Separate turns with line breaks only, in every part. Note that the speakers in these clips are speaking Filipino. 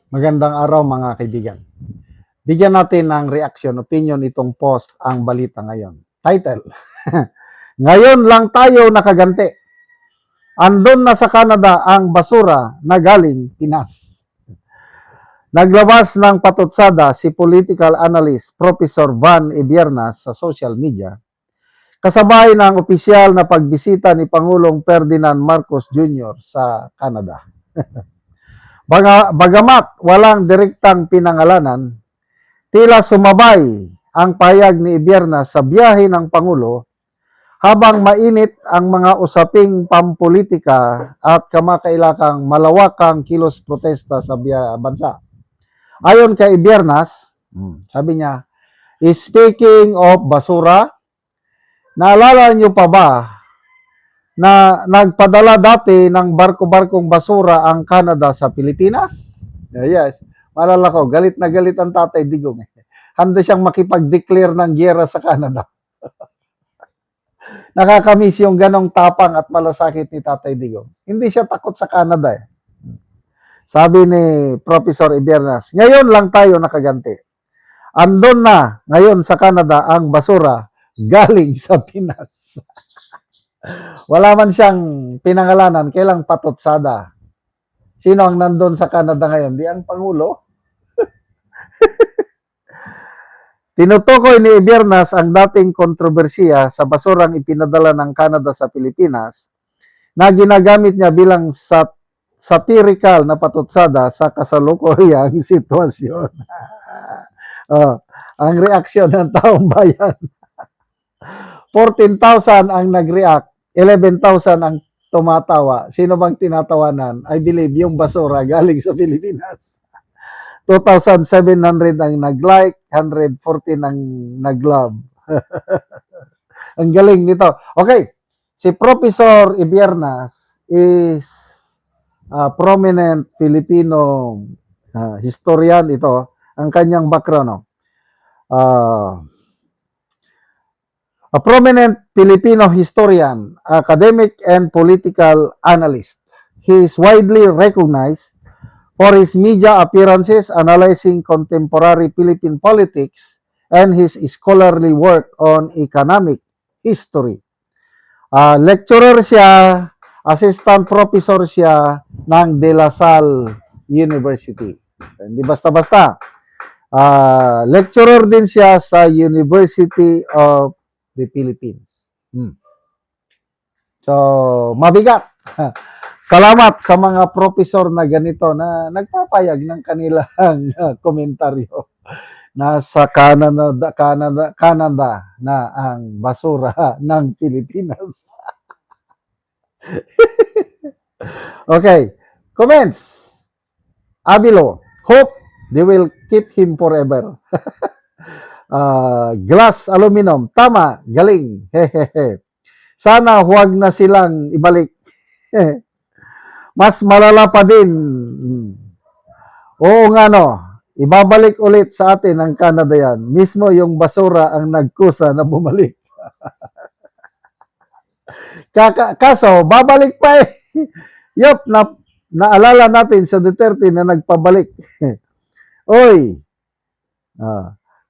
Magandang araw mga kaibigan. Bigyan natin ng reaction, opinion itong post ang balita ngayon. Title, Ngayon lang tayo nakaganti. Andun na sa Canada ang basura na galing Pinas. Naglabas ng patutsada si political analyst Professor Van Ibiernas sa social media kasabay ng opisyal na pagbisita ni Pangulong Ferdinand Marcos Jr. sa Canada. Bagamat walang direktang pinangalanan, tila sumabay ang payag ni Ibiernas sa biyahe ng Pangulo habang mainit ang mga usaping pampolitika at kamakailangang malawakang kilos protesta sa bansa. Ayon kay Ibiernas, sabi niya, speaking of basura, naalala niyo pa ba na nagpadala dati ng barko-barkong basura ang Canada sa Pilipinas? Yes. Maalala ko, galit na galit ang Tatay Digong. Handa siyang makipag-declare ng giyera sa Canada. Nakakamiss yung ganong tapang at malasakit ni Tatay Digong. Hindi siya takot sa Canada eh. Sabi ni Professor Ibiernas, ngayon lang tayo nakaganti. Andon na ngayon sa Canada ang basura galing sa Pinas. Wala man siyang pinangalanan, kailang patutsada. Sino ang nandun sa Canada ngayon? Di ang Pangulo? Tinutukoy ni Ibiernas ang dating kontrobersiya sa basurang ipinadala ng Canada sa Pilipinas na ginagamit niya bilang satirical na patutsada sa kasalukuyang sitwasyon. Ang reaksyon ng taong bayan. 14,000 ang nag-react, 11,000 ang tumatawa. Sino bang tinatawanan? I believe yung basura galing sa Pilipinas. 2,700 ang nag-like, 114 ang nag-love. Ang galing nito. Okay, si Professor Ibiernas is a prominent Filipino historian ito. Ang kanyang background. A prominent Filipino historian, academic and political analyst. He is widely recognized for his media appearances analyzing contemporary Philippine politics and his scholarly work on economic history. Lecturer siya, assistant professor siya ng De La Salle University. Hindi basta-basta. Lecturer din siya sa University of the Philippines. So, mabigat. Salamat sa mga professor na ganito na nagpapayag ng kanilang komentaryo na sa Canada na ang basura ng Pilipinas. Okay, comments. Abilo, hope they will keep him forever. Glass aluminum, tama, galing. Hehehe. Sana huwag na silang ibalik. Mas malala pa din. Oo nga no, ibabalik ulit sa atin ng Canada yan. Mismo yung basura ang nagkusa na bumalik. Kaso, babalik pa eh. Yup, naalala natin sa Duterte na nagpabalik. Oy,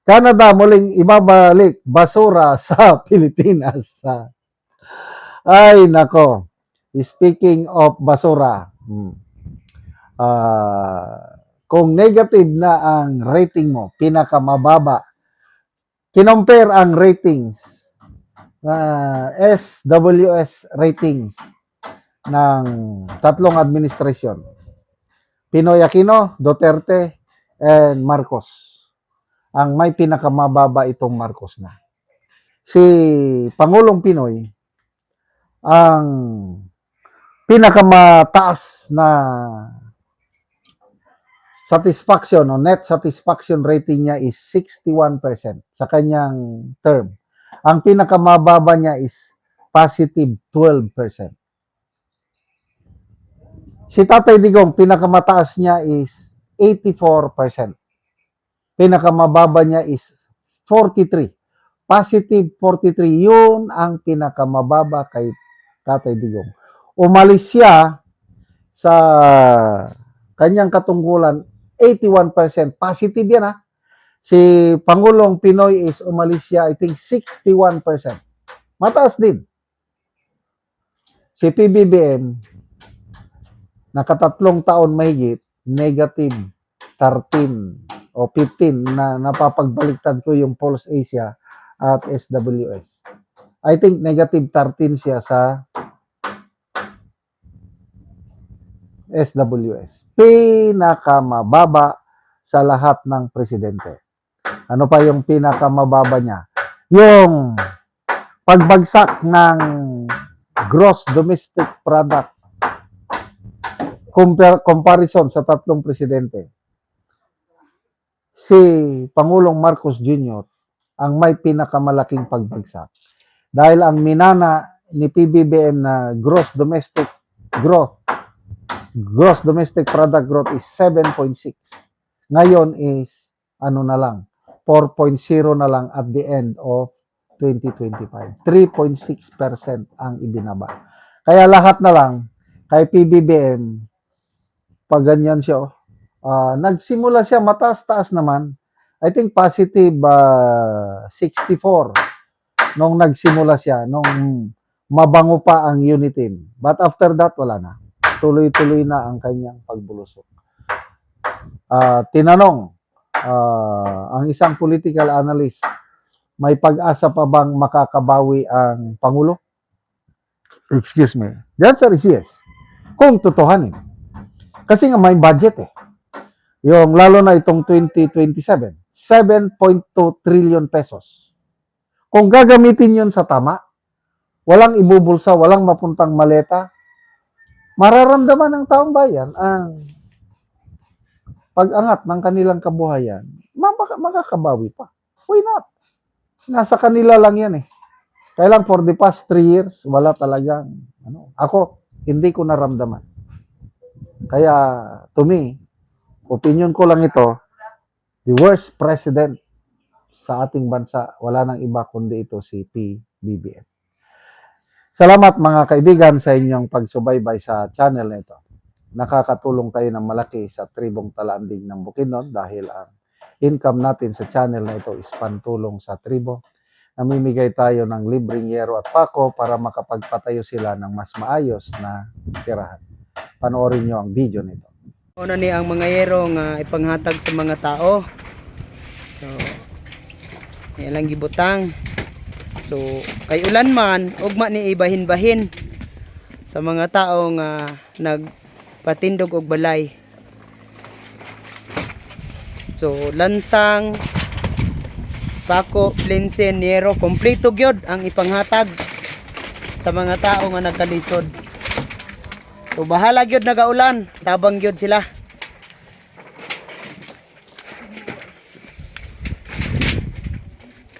Canada muling ibabalik basura sa Pilipinas. Ay, nako. Speaking of basura, kung negative na ang rating mo, pinakamababa, kinompare ang ratings, SWS ratings ng tatlong administrasyon, Pinoy Aquino, Duterte, and Marcos. Ang may pinakamababa itong Marcos na. Si Pangulong Pinoy, ang pinakamataas na satisfaction o net satisfaction rating niya is 61% sa kanyang term. Ang pinakamababa niya is positive 12%. Si Tatay Digong, pinakamataas niya is 84%. Pinakamababa niya is 43%. Positive 43%. Yun ang pinakamababa kay Tatay Digong. Umalis siya sa kanyang katungkulan 81%. Positive yan ha. Si Pangulong Pinoy is umalis siya, I think 61%. Mataas din. Si PBBM, nakatatlong taon mahigit, negative 13 o 15 na napapagbaliktad ko yung Pulse Asia at SWS. I think negative 13 siya sa SWS. Pinakamababa sa lahat ng presidente. Ano pa yung pinakamababa niya? Yung pagbagsak ng gross domestic product comparison sa tatlong presidente. Si Pangulong Marcos Jr. ang may pinakamalaking pagbagsak. Dahil ang minana ni PBBM na gross domestic product growth is 7.6. Ngayon is ano na lang, 4.0 na lang at the end of 2025. 3.6% ang ibinaba. Kaya lahat na lang kay PBBM, pag ganyan siya, nagsimula siya mataas-taas naman. I think positive 64 nung nagsimula siya, nung mabango pa ang unit team. But after that, wala na. Tuloy-tuloy na ang kanyang pagbulusok. Tinanong, ang isang political analyst, may pag-asa pa bang makakabawi ang Pangulo? Excuse me. The answer is yes. Kung totohanin. Kasi nga may budget eh. Yung lalo na itong 2027, 7.2 trillion pesos. Kung gagamitin yun sa tama, walang ibubulsa, walang mapuntang maleta, mararamdaman ng taong bayan ang pag-angat ng kanilang kabuhayan, makakabawi pa. Why not? Nasa kanila lang yan eh. Kaya lang for the past 3 years, wala talagang, ako, hindi ko naramdaman. Kaya, to me, opinion ko lang ito, the worst president sa ating bansa, wala nang iba kundi ito si PBBM. Salamat mga kaibigan sa inyong pagsubaybay sa channel na ito. Nakakatulong tayo ng malaki sa tribong Talanding ng Bukidnon dahil ang income natin sa channel na ito is pantulong sa tribo. Namimigay tayo ng libreng yero at pako para makapagpatayo sila ng mas maayos na tirahan. Panoorin nyo ang video nito.
Una ni ang mga yero nga ipanghatag sa mga tao. So, yan lang gibutang. So, kay ulan man, ugma ni ibahin-bahin sa mga tao nga nagpatindog og balay. So, lansang, pako, plinsen, yero, kompleto gyud ang ipanghatag sa mga tao nga nagkalisod. So, bahala gyud nagaulan, tabang gyud sila.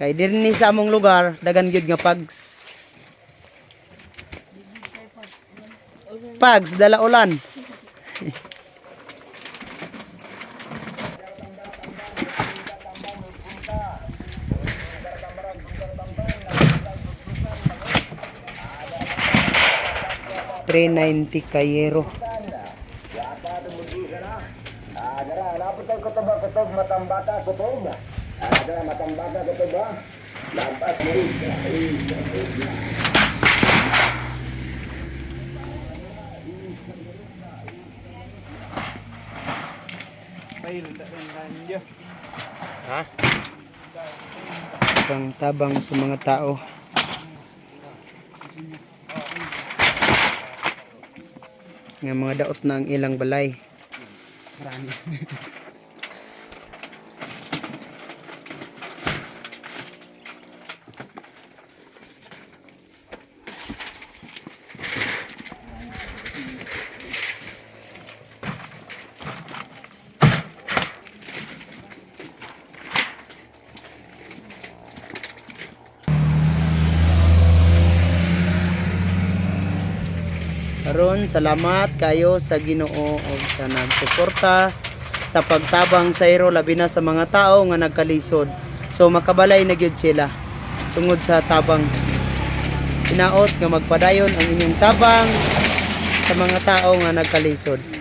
Kay dinhi sa among lugar, dagan gyud nga pags. Pags dala ulan. $390 kayero. Pang tabang sa mga tao. Nga mga daot na ang ilang balay. Marami. Karon salamat kayo sa Ginoo o sa nagsuporta sa pagtabang sa iro labi na sa mga tao nga nagkalisod. So makabalay na gyud sila tungod sa tabang. Hinaot nga magpadayon ang inyong tabang sa mga tao nga nagkalisod.